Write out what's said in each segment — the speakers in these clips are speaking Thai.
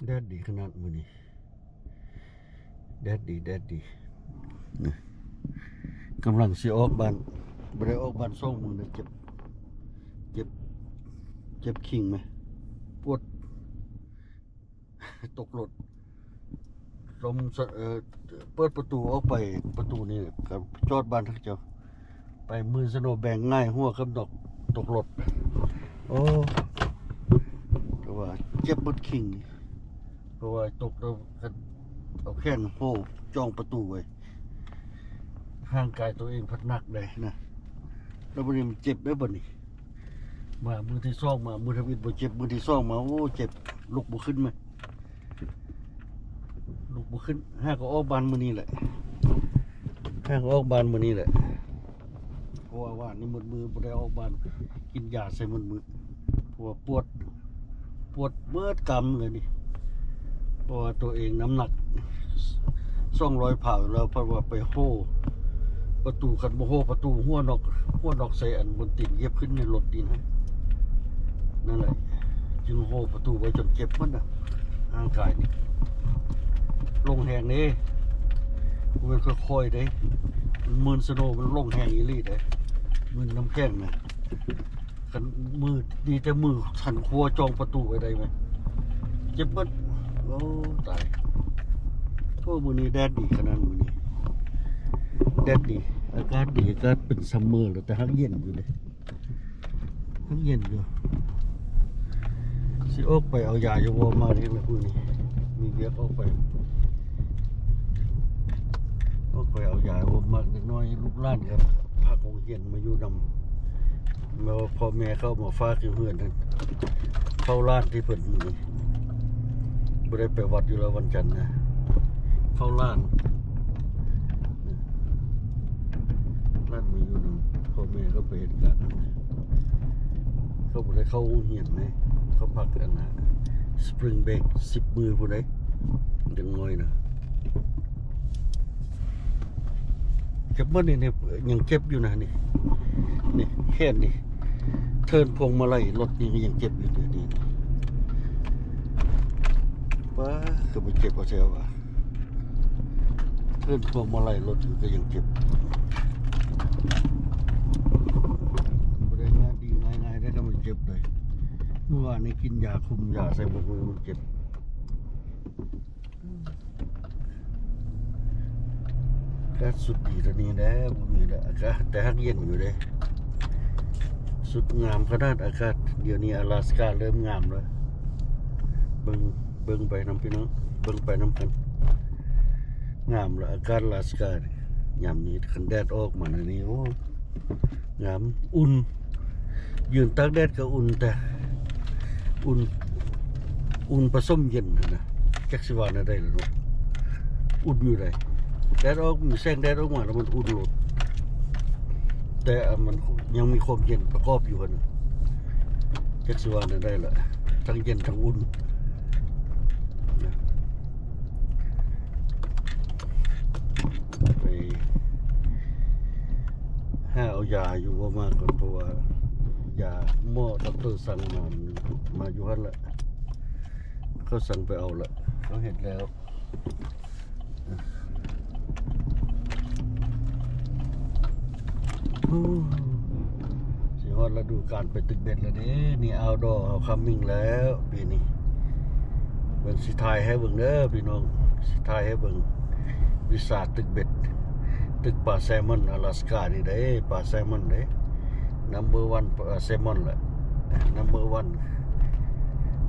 แดดดีขนาดมื้อนี้แดดดีนี่กำลังสิออกบ้านบ่ได้ออกบ้าน2 มื้อนะเจ็บขิงไหมปวดตกรถลมเปิดประตูออกไปประตูนี่ครับจอดบ้านทักเจ้าไปมือสโนแบงง่ายหัวกับดอกตกรถโอ้แต่ว่าเจ็บปวดขิงเพราะว่าตกแล้วเอาแขนโผล่จ้องประตูไว้ร่างกายตัวเองพัดหนักเลยนะแล้ววันนี้มันเจ็บได้บ่นี่มามือที่ซ่องมามือทวิตบ่เจ็บมือที่ซ่องมาโอ้เจ็บลุกบ่ขึ้นไหมลุกบ่ขึ้นห้าก็ออกบานมื้อนี้แหละห้าก็ออกบานมื้อนี้แหละเพราะว่านี่หมดมือบ่ได้ออกบานกินยาใส่หมดมือเพราะว่าปวดเบิดกำเลยนี่เพราะว่าตัวเองน้ำหนัก200 ผ่าแล้วเพราะว่าไปโหประตูคันบ่โหประตูหัวนอกใส่อันบนตีนเย็บขึ้นในรถดีนะนั่นแหละจึงโหประตูไว้จนเจ็บมันน่ะร่างกายนี่ลงแหงนี่มันค่อยๆได้มือสโนมันลงแหงอีหลีได้มือน้ำแข็งนะกันมือดีแต่มือขันครัวจองประตูไว้ได้ไหมเจ็บมันโอ้ตายโอ้มือนี้แดดดีขนาดมือนี้แดดดีอากาศดีอากาศเป็นซัมเมอร์แล้วแต่ทั้งเย็นอยู่เลยทั้งเย็นอยู่สิออกไปเอายาอยู่วอมาเนี่ยนะมือนี้มีเวียกออกไปเอายาวมากเด็กน้อยลูกหลานครับพาของเฮียนมาอยู่นำมาพ่อแม่เข้ามาฝากอยู่เฮือนนั่นเข้าร้านที่เพิ่นมีบ่ได้ไปวัดอยู่แล้ววันจันทร์นะเข้าร้านมาอยู่นำพ่อแม่ก็ไปเหตุการณ์นั้นเขาบ่ได้เข้าเฮียนนะเขาพักกันนะสปริงเบรก10 มื้อผู้ใดจังน้อยนะเจ็บมันนี่ยังเจ็บอยู่นะนี่แค่นี้เทิร์นพวงมาลัยรถนี่ยังเจ็บอยู่เลยนี่ป้าก็ไม่เจ็บเอาเสียวะเทิร์นพวงมาลัยรถก็ยังเจ็บไม่ได้งานดีง่ายได้ก็มันเจ็บเลยเมื่อวานนี้กินยาคุมยาใส่มือมันเจ็บอากาศสุดดีตอนนี้นะบุมีแล้วอากาศแต่ฮักเย็นอยู่เลยสุดงามขนาดอากาศเดี๋ยวนี้อลาสก้าเริ่มงามแล้วเบิ่งไปน้ำพี่น้องเบิ่งไปน้ำกันงามแล้วอากาศอลาสก้ายามนี้คันแดดออกมาในนี้โอ้งามอุ่นยืนตากแดดก็อุ่นแต่อุ่นผสมเย็นนะจักสิวานะได้หรืออุ่นอยู่เลยแดดออกมีแสงแดดออกมาแล้วมันอุ่นโลดแต่มันยังมีความเย็นประกอบอยู่นะจักสิวาได้ละทั้งเย็นทั้งอุ่นไปห้าเอายาอยู่ว่ามากก่อนเพราะว่ายาหม้อดร.สั่งมาอยู่ฮั่นละเขาสั่งไปเอาละเขาเห็นแล้วสิฮอดฤดูกาลไปตึกเบ็ดแล้วเด้นี่เอาดอเอาคัมมิ่งแล้วปีนี้เบิ่งสิทายให้เบิ่งเด้อพี่น้องสิทายให้เบิ่งวิสาตึกเบ็ดตึกปลาแซลมอนอลาสก้านี่เด้ปลาแซลมอนเด้number 1ปลาแซลมอนแหละ number 1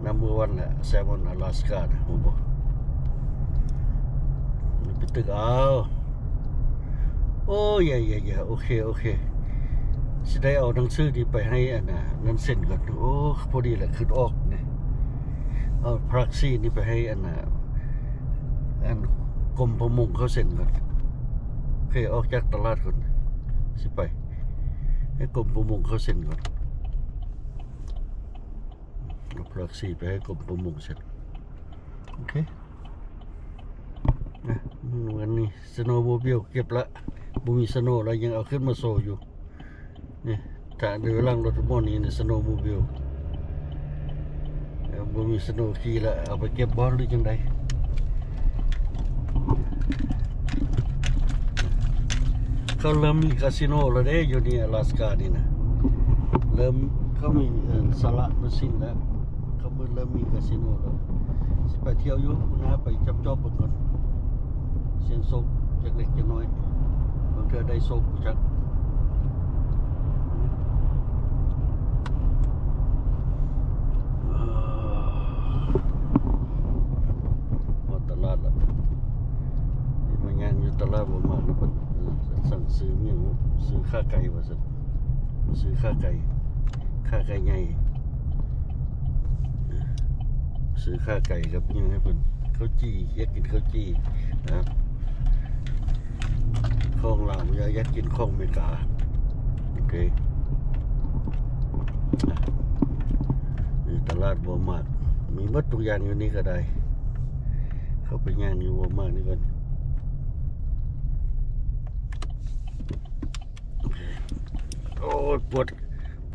แหละแซลมอนอลาสก้านะโอ้โหไปตึกเอาโอ้ยโอเคสิได้เอาหนังสือที่ไปให้อันน่ะนั่นเซ็นก่อนโอ้พอดีแหละขึ้นออกนี่เอาพรักซี่นี่ไปให้อันน่ะอันกรมประมงเขาเซ็นก่อนโอเคออกจากตลาดก่อนสิไปให้กรมประมงเขาเซ็นก่อนเอาพรักซี่ไปให้กรมประมงเซ็นโอเคนะวันนี้สโนว์โมบิลเก็บละบุมีสโนว์แล้วยังเอาขึ้นมาโซอยู่นี่ถ้าเดินล่างรถมอนี่เนี่ยสโนว์โมบิล บ่มีสโนว์ขี่แล้วเอาไปเก็บบอลหรือจังไดเขาเริ่มมีคาสิโนแล้วเด้อยู่นี่อลาสกานี่นะเริ่มเขามีสละมาสิ้นแล้วเขาเริ่มมีคาสิโนแล้วสิไปเที่ยวอยู่นะไปจับจอบเบิ่งก่อนเสียงโศกจักเล็กจักน้อยบางเทื่อได้โศกจักตลาดละนี่มางานอยู่ตลาดบ่มากนะเพิ่นสั่งซื้อเมี่ยงซื้อข้าไก่ว่าซั่นซื้อข้าไก่ใหญ่ซื้อข้าไก่กับยังไงเพิ่นข้าวจี่อยากกินข้าวจี่นะครับของลาวอยากกินของอเมริกาโอเคนี่ตลาดบ่มากมีหมดทุกอย่างอยู่นี่ก็ได้เข้าไปงานอยู่บ่มากนี่ก่อนโอ้ยป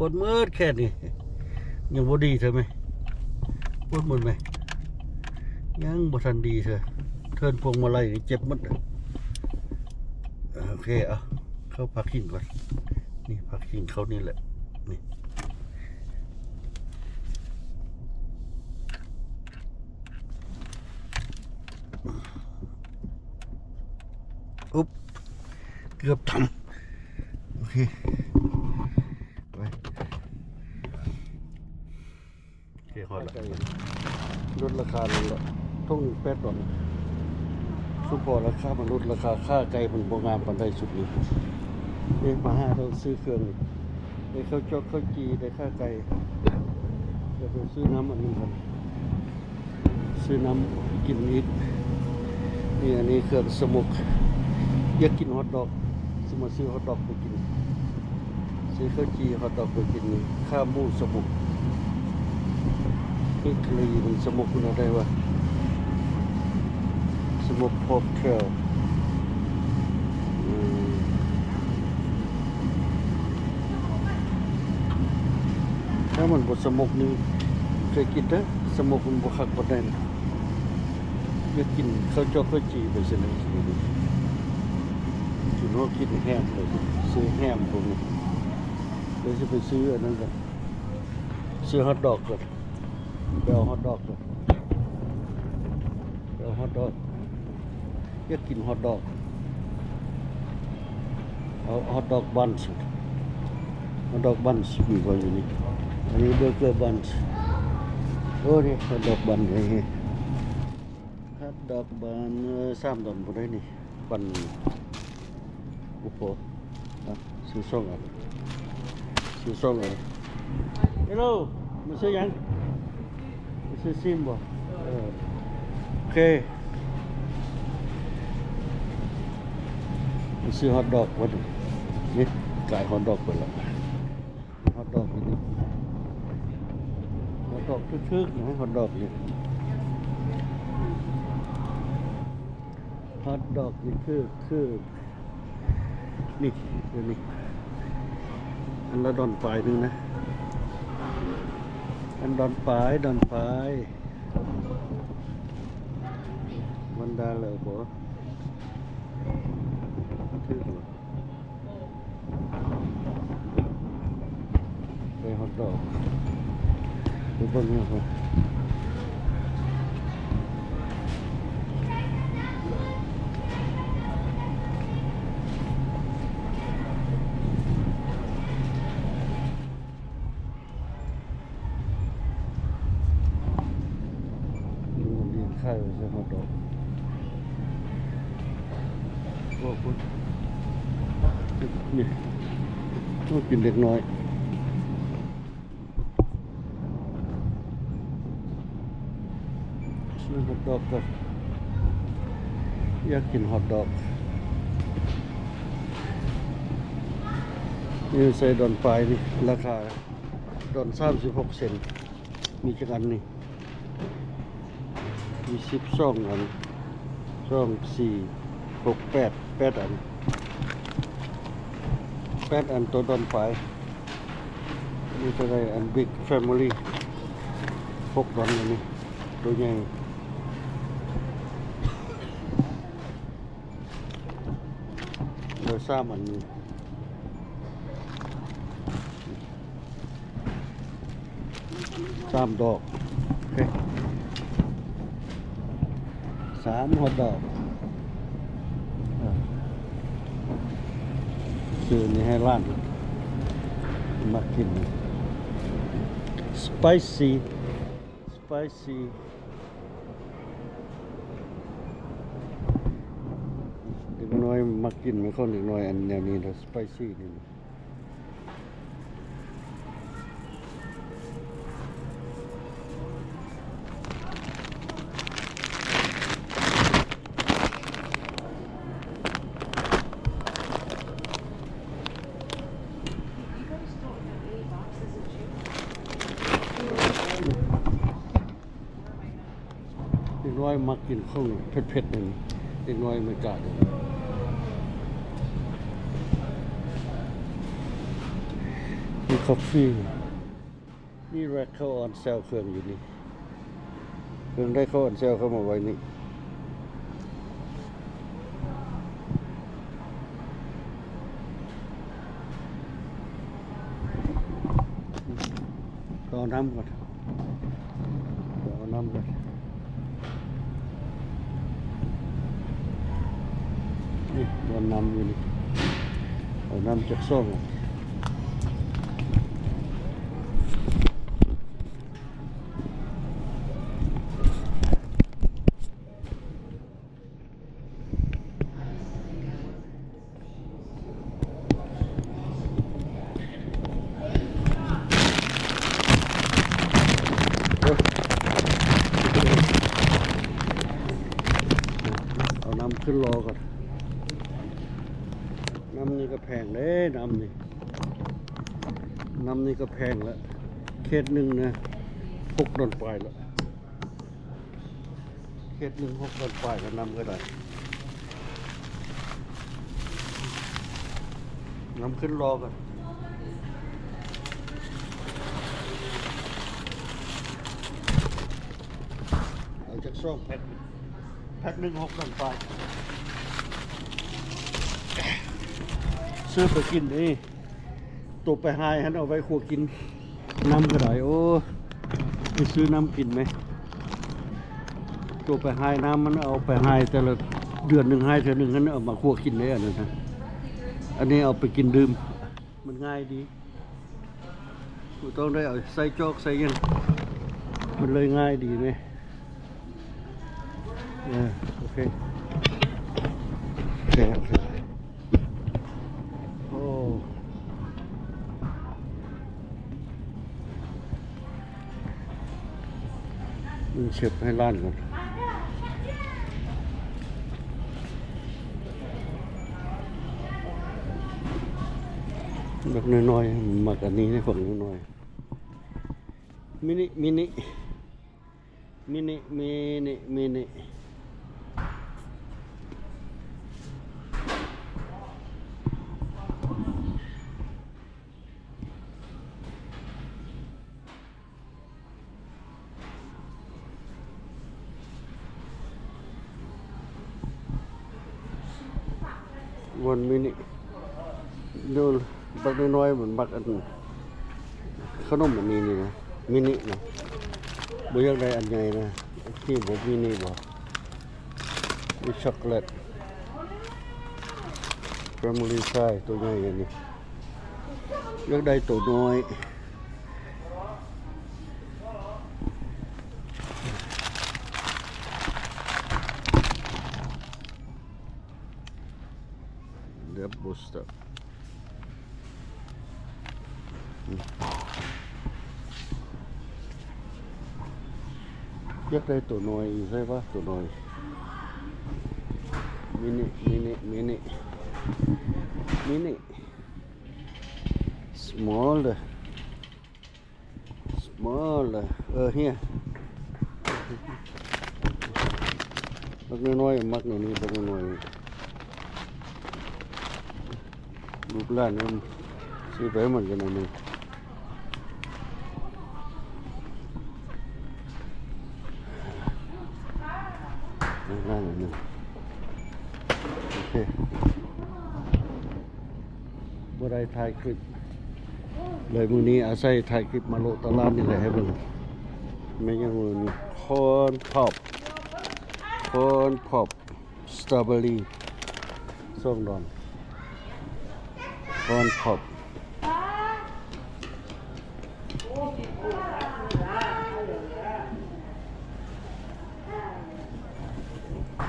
วดมืดแค่นี้ยังบ่ดีเธอไหมปวดมืดไหมยังบ่ทันดีเธอเทิร์นพวงมาลัยนี่เจ็บหมดโอเคเอาเข้าพักขิงก่อนนี่พักขิงเขานี่แหละนี่อุ๊บเกือบทำโอเคไปโอเคพอละลดราคาลงละทุ่ง$8สุพอราคามันลดราคาค่าไก่มันบ่งามปานใดสุดนี้นี่มาหาเราซื้อเครื่องนี่ได้ข้าวจอกข้าวจีได้ค่าไก่เดี๋ยวไปซื้อน้ำอันนี้กันซื้อน้ำกินนิดนี่อันนี้เครื่องสมุกอยากกินฮอทดอกสมาซื้อฮอทดอกไปกินซื้อข้าวจีฮอทดอกไปกินนี่ข้าวหมูสมุกนี่คลีมันสมุกมันอะไรวะสมุกพอกเทลถ้ามันบดสมุกนี่เคยกินนะสมุกมันบดขักบดแดนอยากกินข้าวจอกข้าวจีไปเสนอจุดว่ากินแฮมเลยซื้อแฮมพวกนี้เดี๋ยวจะไปซื้ออันนั้นกันซื้อฮอทดอกก่อนไปเอาฮอทดอกก่อนไปเอาฮอทดอกอยากกินฮอทดอกเอาฮอทดอกบันส์ฮอทดอกบันส์มีอยู่นี่อันนี้เบอร์เกอร์บันส์โอ้นี่ฮอทดอกบันส์ไงฮอทดอกบัน$3บ่ได้นี่บันอุปโภคซื้อส่งอ่ะซื้อส่งอ่ะฮัลโหลมาซื้อยังมาซื้อซิมบ่โอเคมาซื้อฮอทดอกวันนี้ขายฮอทดอกไปแล้วฮอทดอกนี่ฮอทดอกทึกๆนะฮอทดอกนี่ฮอทดอกนี่คือนี่ดูนี่อันละดอนปลายนึงนะอันดอนปลายมันดาเลยบ่ทึกเหรอไปฮอทดอกไปเบิ่งเนี่ยครับข้าวจะฮอทดอกโอ้คุณนี่ต้องกินเล็กน้อยซื้อฮอทดอกก่อนอยากกินฮอทดอกนี่ใส่ดอนปลายนี่ราคาดอน36 เซนต์มีจักอันนี่มี12 อัน2 4 6 8อัน8 อันตัวดอนปลายนี่เท่าไรอันบิ๊กแฟมิลี่ 6 ดอนอันนี้ตัวใหญ่เดี๋ยวซ้ำอันนี้3 ดอกโอเค3 หัวดอกซื้อนี่ให้ร้านมากิน spicy เด็กน้อยมากินไม่ค่อยเด็กน้อยอันแนวนี้นะ spicy นี่เด็กน้อยมากินข้าวเผ็ดๆนี่เด็กน้อยไม่กล้าเลยมีกาแฟนี่แรกเข้าออนเซลเครื่องอยู่นี่เครื่องได้เข้าออนเซลเข้ามาไว้นี่เอาน้ำก่อนเอาน้ำก่อนนี่โดนน้ำอยู่นี่เอาน้ำจากซ่องเอาน้ำขึ้นรอก่อนน้ำนี่ก็แพงเลยน้ำนี่ก็แพงแล้วเคสหนึ่งนะ6 ดอนปลายแล้วเคสหนึ่ง6 ดอนปลายแล้วน้ำก็ได้น้ำขึ้นรอก่อนเอาจากซ่องแพ็คหนึ่ง6 ดอนปลายซื้อไปกินนี่ตัวไปหายฮันเอาไว้ครัวกินน้ำก็ได้โอ้ไปซื้อน้ำกินไหมตัวไปหายน้ำมันเอาไปหายแต่ละเดือนหนึ่งหายเท่านึงนั้นเอามาครัวกินได้อันนั้นนะอันนี้เอาไปกินดื่มมันง่ายดีกูต้องได้เอาใส่จอกใส่ยังมันเลยง่ายดีไหมโอเคโอ้มันเช็ดให้ร้านก่อนแบบน้อยๆมักอันนี้ให้ฝั่งน้อยๆมินิวันมินิดูบักน้อยๆเหมือนบักอันขนมอันนี้นี่นะมินินะบ่อยากได้อันใหญ่นะที่บ่มินิบ่มีช็อกโกแลตแฟมิลี่ไซส์ตัวใหญ่อันนี้อยากได้ตัวน้อยเดี๋ยวบูสเตอร์อยากได้ตัวน้อยใช่ปะตัวน้อยมินิ small เฮียบักน้อยมักหน่อยนี่บักน้อยลูกหลานมันซื้อไปเหมือนกันนะนี่ นั่งอันนึงโอเคบ่ได้ถ่ายคลิปเลยมื้อนี้อาศัยถ่ายคลิปมาโลตลาดนี่แหละให้เบิ่งแม่ยังมื้อนี้คอนพอบสตรอเบอรี่ส้มดอนคอนพอบ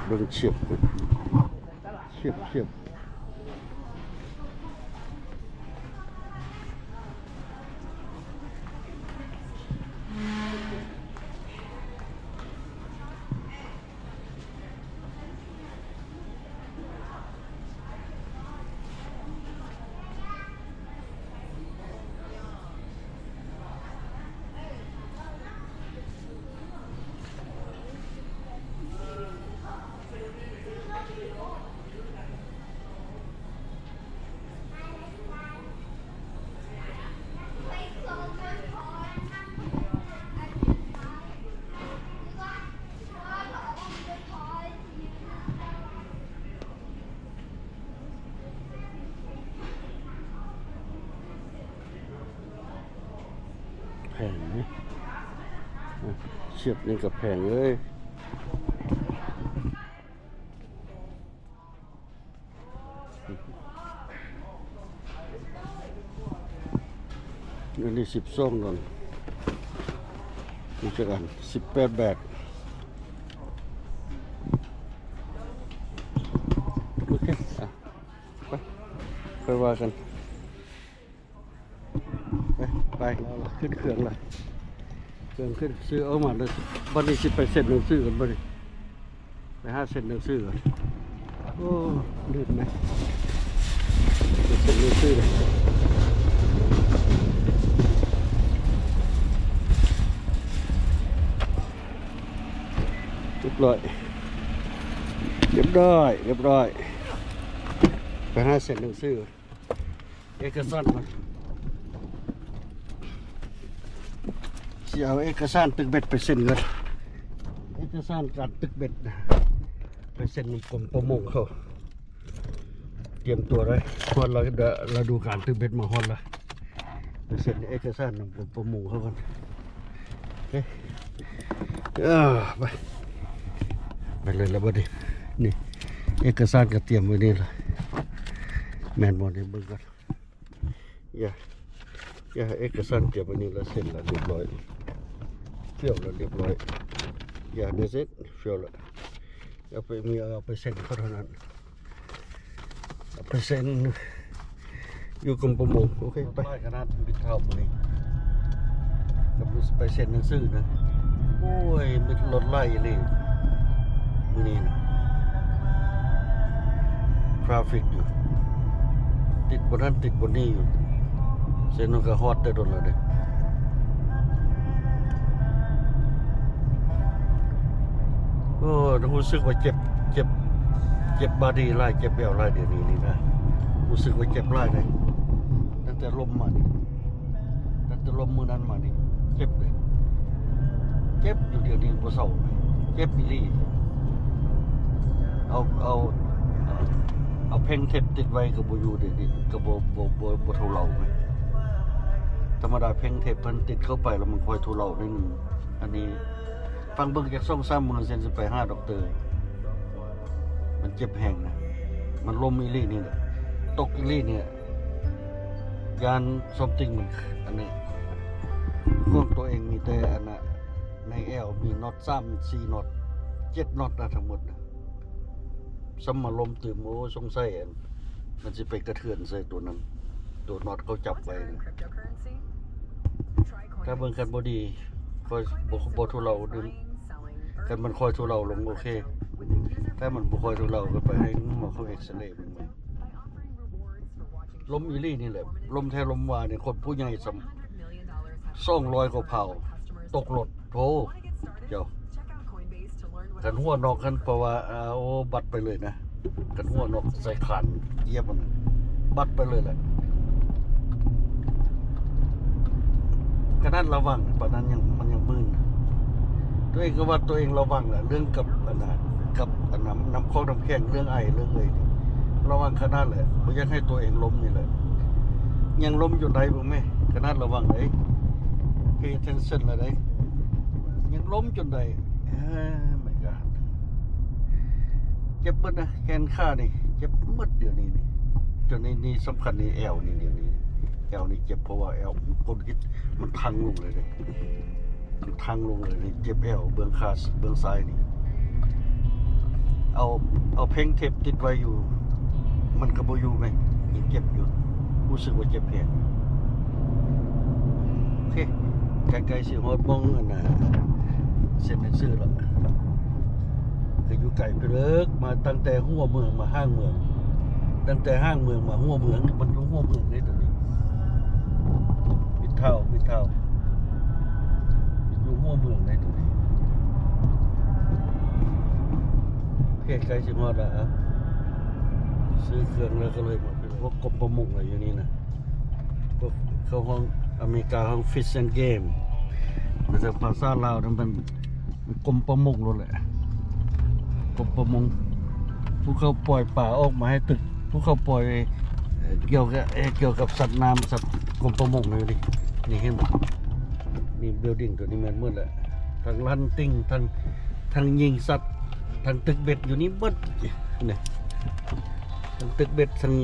เบิ่งเฉียบแพงไหมเฉียบนี่กับแพงเลยอันนี้12 ดอลนี่จะกัน18 บาทโอเคไปว่ากันไปขึ้นเครื่องละเครื่องขึ้นซื้อเอามาเลยวันนี้สิไปเซ็นหนังสือกันบ่ดิไปหาเซ็นหนังสือกันโอ้ดื้อไหมไปเซ็นหนังสือเลยเรียบร้อยไปหาเซ็นหนังสือเอกสารก่อนสิเอาเอกสารตึกเบ็ดไปเซ็นกันเอกสารการตึกเบ็ดไปเซ็นกรมประมงเขาเตรียมตัวเลยพอเราดูการตึกเบ็ดมาฮอดละไปเซ็นเอกสารของกรมประมงเขากันโอเคไปเลยแล้วบ่ดินี่เอกสารก็เตรียมไว้นี่ละแม่นบ่ได้เบิ่งกันอย่าเอกสารเตรียมไว้นี่ละเซ็นละเรียบร้อยเฟี้ยวแล้วเรียบร้อยอย่าเดี๋ยวเสร็จเฟี้ยวแล้วเอาไปเซ็นเขาเท่านั้นเอาไปเซ็นอยู่กรมประมงโอเคไปขนาดบิดเท่ามือนี้กับไปเซ็นหนังสือนะโอ้ยมันรถไล่เลยมือนี้นะทราฟิกอยู่ติดบนนั้นติดบนนี้อยู่เซ็นมันก็ฮอตได้โดนแล้วเด้โอ้รู้สึกว่าเจ็บบาดีไล่เจ็บแอวไล่เดี๋ยวนี้นี่นะรู้สึกว่าเจ็บไล่เลยตั้งแต่ลมมานี่ตั้งแต่ลมมือนั้นมานี่เจ็บเลยเจ็บอยู่เดี๋ยวนี้บ่เศร้าเจ็บอีหลีเอาเพ่งเทปติดไว้กับบ่อยู่เดี๋ยวนี้กับบ่ทุเลาไหมธรรมดาเพ่งเทปมันติดเข้าไปแล้วมันคอยทุเลานิดนึงอันนี้ฟังเบิ่งจาก2-3 มื้อเซนสิไปหาด็อกเตอร์มันเจ็บแห้งนะมันลมอีหลีนี่แหละตกอีหลีเนี่ยยานซอมติงมันอันนี้พวกตัวเองมีแต่อันน่ะในแอลมีน็อต3-4น็อต7น็อตนะทั้งหมดนะสมมาลมตื่นโอ้สงสัยมันสิไปกระเทือนใส่ตัวนั้นตัวน็อตเขาจับไว้นะถ้าเบิ่งกันบ่ดีคอยบ่ทุเลาดึงกันมันคอยทุเลาลงโอเคถ้ามันบ่คอยทุเลาก็ไปให้หมอเขาเอ็กซเรย์มันลมอีลี่นี่แหละลมแท้ลมวาเนี่ยคนผู้ใหญ่200 กว่าเผาตกรถโธ่เจ้ากันหัวนอกกันเพราะว่าโอ้บัดไปเลยนะกันหัวนอกใส่ขันเยียบมันบัดไปเลยแหละขนาดระวังปานนั้นมันยังมึนตัวเองก็ว่าตัวเองระวังแหละเรื่องกับ กับน้ำคอกน้ำแข็งเรื่องไอเรื่องเลยระวังขนาดแหละไม่อยากให้ตัวเองล้มนี่แหละยังล้มอยู่ใดบ่แม่ขนาดระวังไหนpay attention ละได้ยังล้มจนใดไม่กล้าเจ็บหมดนะแขนขานี่เจ็บหมดเดี๋ยวนี้นี่จนนี่สำคัญนี่แอวนี่เดี๋ยวนี้แอวนี่เจ็บเพราะว่าแอวคนคิดมันพังลงเลยเลยมันพังลงเลยนี่เจ็บแอวเบื้องขาเบื้องซ้ายนี่เอาเพ่งเทปติดไว้อยู่มันก็บ่อยู่ไหมยังเจ็บอยู่รู้สึกว่าเจ็บแผลโอเคใกล้ๆสิฮอดมองอันน่ะเส้นหนังสือแล้วก็อยู่ไกลไปเลิกมาตั้งแต่หัวเมืองมาห้างเมืองตั้งแต่ห้างเมืองมาหัวเมืองมันอยู่หัวเมืองนี่ตรงนี้มิดเท่าอยู่หัวเมืองในตรงนี้โอเคใกล้สิฮอดแล้วซื้อเครื่องแล้วก็เลยมาเป็นพวกกบประมงอะไรอย่างนี้นะพวกเข้าห้องอเมริกาห้อง Fish and Game แต่ภาษาลาวนั้นมันกรมประมงนั่นแหละกรมประมงผู้เขาปล่อยป่าออกมาให้ตึกผู้เขาปล่อยเกี่ยวกับสัตว์น้ำสัตว์กรมประมงเลยดินี่เห็นไหมนี่บิลดิ้งตัวนี้มันมืดแหละทั้งลันติ้งทั้งยิงสัตว์ทั้งตึกเบ็ดอยู่นี่มืดเนี่ยทั้งตึกเบ็ดทั้ง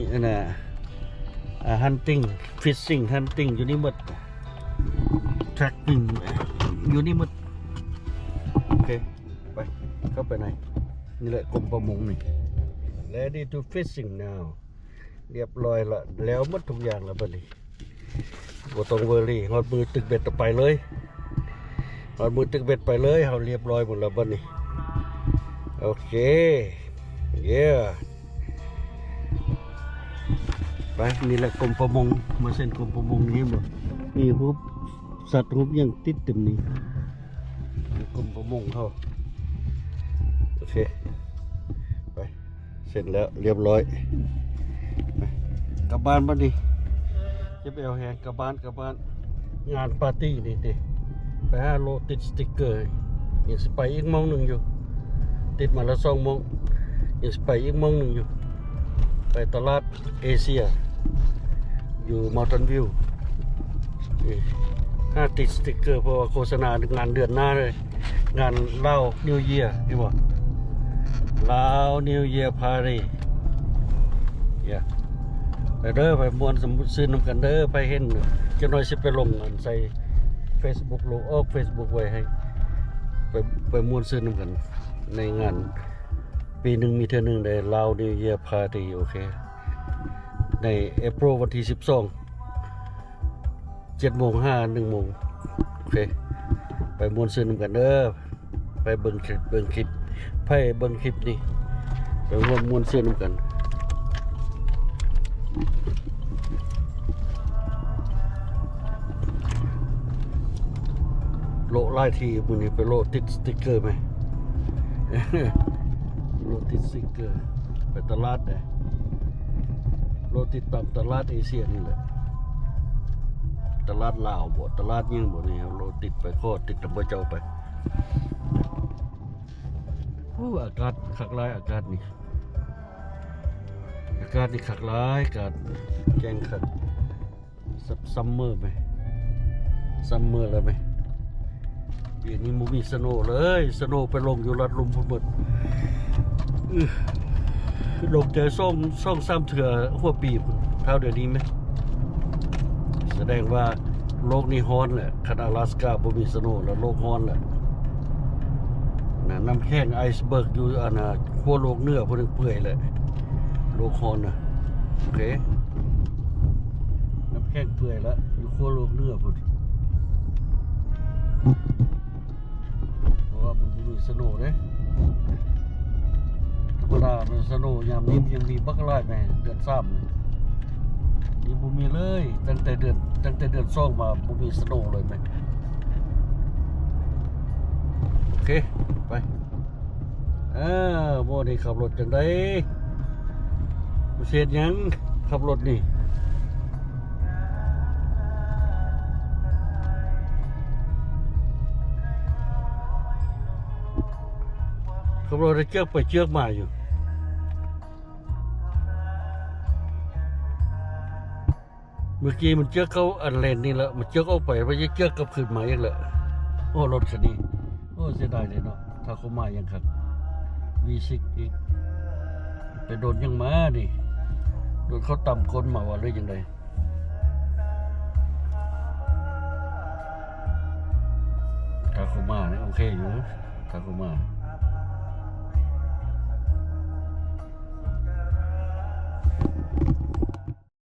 hunting fishing hunting อยู่นี่หมด tracking อยู่นี่หมดโอเคไปเข้าไปไหนนี่แหละกรมประมงนี่ ready to fishing now เรียบร้อยละแล้วหมดทุกอย่างแล้วบัดนี้บ่ต้องเวอรี่ฮอดมือตึกเบ็ดไปเลยฮอดมือตึกเบ็ดไปเลยเฮาเรียบร้อยหมดแล้วบัดนี้โอเค yeahไปนี่แหละกรมประมงมาเส้นกรมประมงนี้หมดนี่รูปสัตว์รูปยังติดเต็มนี้กรมประมงเขาโอเคไปเสร็จแล้วเรียบร้อยไปกลับบ้านบ้านดิจะไปเอาแหงกลับบ้านงานปาร์ตี้นี่ดิไปหาโลติดสติ๊กเกอร์ยังไปอีกมองหนึ่งอยู่ติดมาแล้ว2 โมงยังไปอีกมองหนึ่งอยู่ไปตลาดเอเชียอยู่มอเตอร์วิวติดสติ๊กเกอร์เพราะว่าโฆษณางานเดือนหน้าเลยงานเล่านิวเยียร์ที่บอกลาวนิวเยียร์ปารีสไปเด้อไปมวนสมมุติซื้อน้ำกันเด้อไปเห็นจะน้อยสิไปลงใส่ Facebook ลงออก Facebook ไว้ให้ไปมวนซื้อน้ำกันในงานปีหนึ่งมีเท่านึงได้ลาวนิวเยียร์ปาร์ตี้โอเคในเอพริลวันที่12 7 โมง 1 โมงโอเคไปมวนซื้อน้ำกันเด้อไปเบิ่งคลิปไปเบิ่งคลิปนี่ไปมวนซื้อน้ำกันโลไล่ทีมึงนี่ไปโลติดสติ๊กเกอร์ไหม โลติดสติ๊กเกอร์ไปตลาดเลยโลติดตามตลาดเอเชียนี่แหละตลาดลาวบ่ตลาดยิ่งบ่นี่โลติดไปโคตรติดตะบ่เจ้าไปอากาศคักหลายอากาศนี่คักหลายอากาศแจ้งคักซัมเมอร์ไหมซัมเมอร์แล้วไหมปีนี้มูมีสโนว์เลยสโนว์ไปลงอยู่รัดลุมพุ่นหมดลงเจอซ่องซ้ำเถื่อหัวปีเท่าเดี๋ยวนี้ไหมแสดงว่าโลกนี้ฮ้อนแหละขนาดอลาสก้าบ่มีสโนว์แล้วโลกฮ้อนแหละน้ำแข็งไอซ์เบิร์กอยู่ขั้วโลกเนื้อพวกนึงเปื่อยเลยโลกฮ้อนนะโอเคน้ำแข็งเปื่อยแล้วอยู่ขั้วโลกเนื้อพวกเพราะว่ามันมีสโนว์เนี่ยธรรมดาสโนว์ยามนี้ยังมีบักไล่ไหมเดือน3นี่บ่มีเลยตั้งแต่เดือน2มาบ่มีสโนว์เลยไหมโอเคไปโมนี่ขับรถจังได้เสียดยังขับรถนี่ข ขับรถได้เชือกไปเชือกมาอยู่เมื่อกี้มันเชือกเข้าอันเลนนี่แหละมันเชือกเอาไปไม่ใช่เชือกกลับคืนมาเองแหละโอ้รถคันนี้โอ้เสียดายเลยเนาะถ้าเขามายังครับ V6 อีกไปโดนยังมาดิโดนเขาต่ำคนมาว่าหรือยังไงถ้าเขามาเนี่ยโอเคอยู่ถ้าเขามา